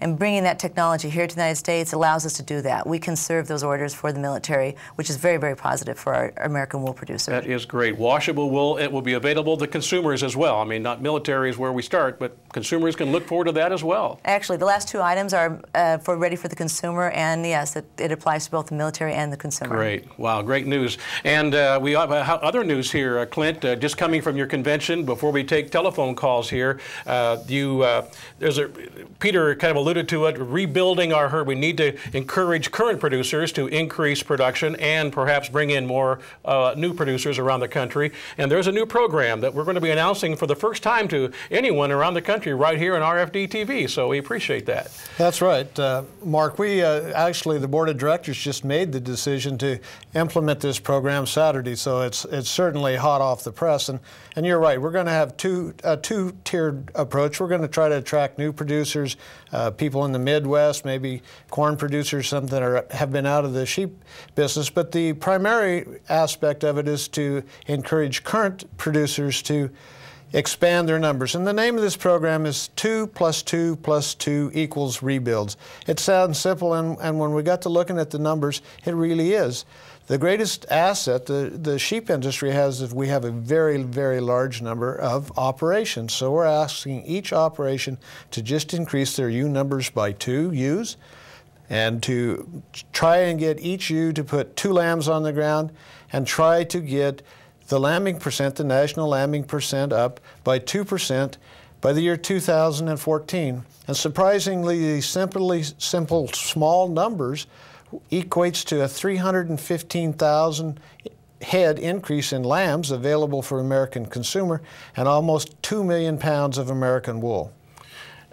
And bringing that technology here to the United States allows us to do that. We can serve those orders for the military, which is very, very positive for our American wool producers. That is great. Washable wool, it will be available to consumers as well. I mean, not military is where we start, but consumers can look forward to that as well. Actually, the last two items are ready for the consumer, and yes, it applies to both the military and the consumer. Great. Wow, great news. And we have other news here, Clint, just coming from your convention. Before we take telephone calls here, Peter kind of alluded to it, rebuilding our herd. We need to encourage current producers to increase production and perhaps bring in more new producers around the country. And there's a new program that we're going to be announcing for the first time to anyone around the country right here on RFD-TV. So we appreciate that. That's right. Mark, we actually, the board of directors just made the decision to implement this program Saturday. So it's certainly hot off the press. And you're right. We're going to have a two-tiered approach. We're going to try to attract new producers, people in the Midwest, maybe corn producers, some that have been out of the sheep business. But the primary aspect of it is to encourage current producers to expand their numbers. And the name of this program is 2 + 2 + 2 = rebuilds. It sounds simple, and when we got to looking at the numbers, it really is. The greatest asset the sheep industry has is we have a very, very large number of operations. So we're asking each operation to just increase their ewe numbers by 2 ewes, and to try and get each ewe to put 2 lambs on the ground, and try to get the lambing percent, the national lambing percent, up by 2% by the year 2014. And surprisingly, these simple, small numbers equates to a 315,000 head increase in lambs available for American consumer, and almost 2 million pounds of American wool.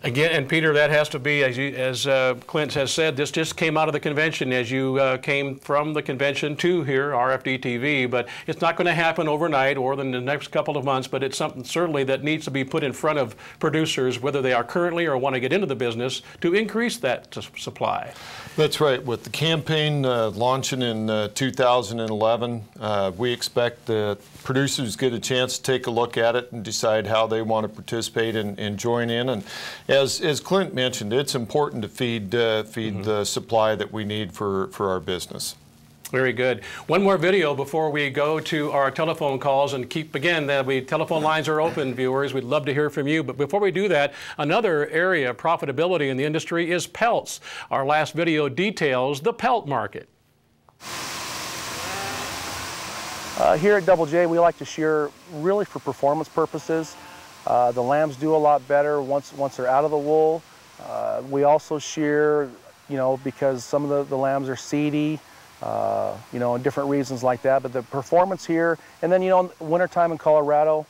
Again, and Peter, that has to be, as Clint has said, this just came out of the convention as you came from the convention to here, RFD-TV, but it's not going to happen overnight or in the next couple of months, but it's something certainly that needs to be put in front of producers, whether they are currently or want to get into the business, to increase that supply. That's right. With the campaign launching in 2011, we expect that producers get a chance to take a look at it and decide how they want to participate and join in. And as Clint mentioned, it's important to feed the supply that we need for our business. Very good. One more video before we go to our telephone calls, and the telephone lines are open, viewers. We'd love to hear from you. But before we do that, another area of profitability in the industry is pelts. Our last video details the pelt market. Here at Double J, we like to shear really for performance purposes. The lambs do a lot better once they're out of the wool. We also shear, because some of the lambs are seedy, and different reasons like that. But the performance here, and then, wintertime in Colorado,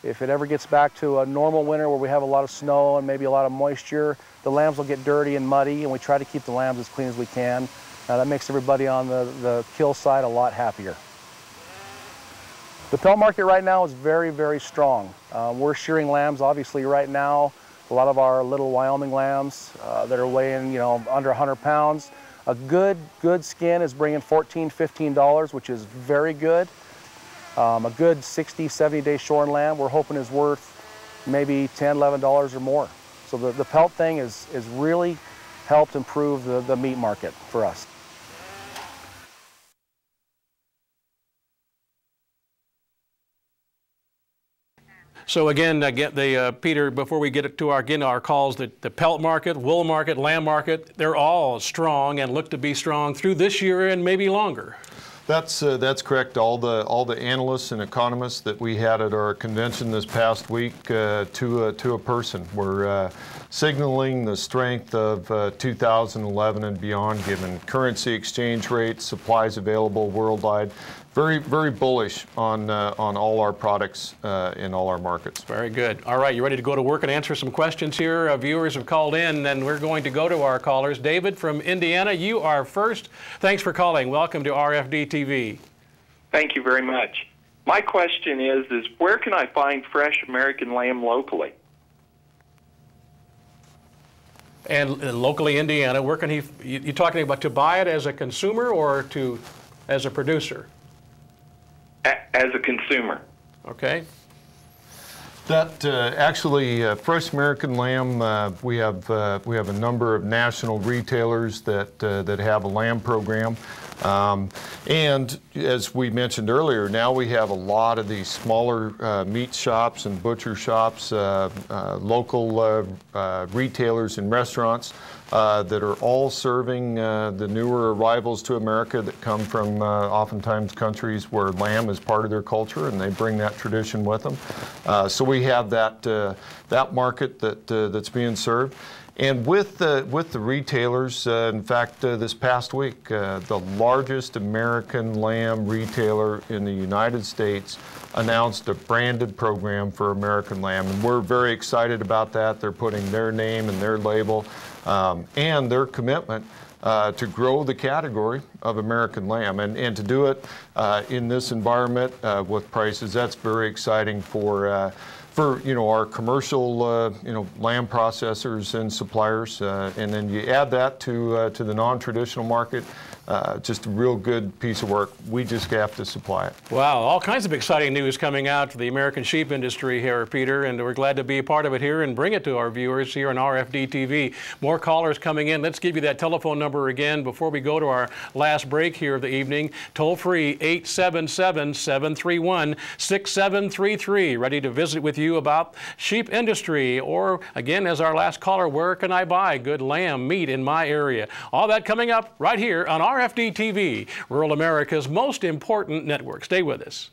if it ever gets back to a normal winter where we have a lot of snow and maybe a lot of moisture, the lambs will get dirty and muddy, and we try to keep the lambs as clean as we can. That makes everybody on the kill side a lot happier. The pelt market right now is very, very strong. We're shearing lambs, obviously, right now. A lot of our little Wyoming lambs that are weighing, under 100 pounds. A good skin is bringing $14, $15, which is very good. A good 60, 70-day shorn lamb we're hoping is worth maybe $10, $11 or more. So the pelt thing has really helped improve the meat market for us. So again, Peter, before we get to our calls, the pelt market, wool market, lamb market, they're all strong and look to be strong through this year and maybe longer. That's correct. All the analysts and economists that we had at our convention this past week, to a person, were signaling the strength of 2011 and beyond, given currency exchange rates, supplies available worldwide. Very, very bullish on all our products in all our markets. Very good. All right, you ready to go to work and answer some questions here? Viewers have called in, and we're going to go to our callers. David from Indiana, you are first. Thanks for calling. Welcome to RFD-TV. Thank you very much. My question is where can I find fresh American lamb locally? And locally, Indiana, where can you talking about to buy it as a consumer or as a producer? As a consumer. Okay. That actually, fresh American lamb. We have a number of national retailers that have a lamb program, and as we mentioned earlier, now we have a lot of these smaller meat shops and butcher shops, local retailers and restaurants that are all serving the newer arrivals to America that come from oftentimes countries where lamb is part of their culture, and they bring that tradition with them. So we have that market that's being served. And with the retailers, in fact, this past week, the largest American lamb retailer in the United States announced a branded program for American lamb, and we're very excited about that. They're putting their name and their label and their commitment to grow the category of American lamb, and to do it in this environment with prices. That's very exciting for our commercial lamb processors and suppliers, and then you add that to the non-traditional market. Just a real good piece of work. We just have to supply it. Wow, all kinds of exciting news coming out for the American sheep industry here, Peter, and we're glad to be a part of it here and bring it to our viewers here on RFD TV. More callers coming in. Let's give you that telephone number again before we go to our last break here of the evening. Toll free 877-731-6733. Ready to visit with you about sheep industry, or again, as our last caller, where can I buy good lamb meat in my area? All that coming up right here on RFD TV, rural America's most important network. Stay with us.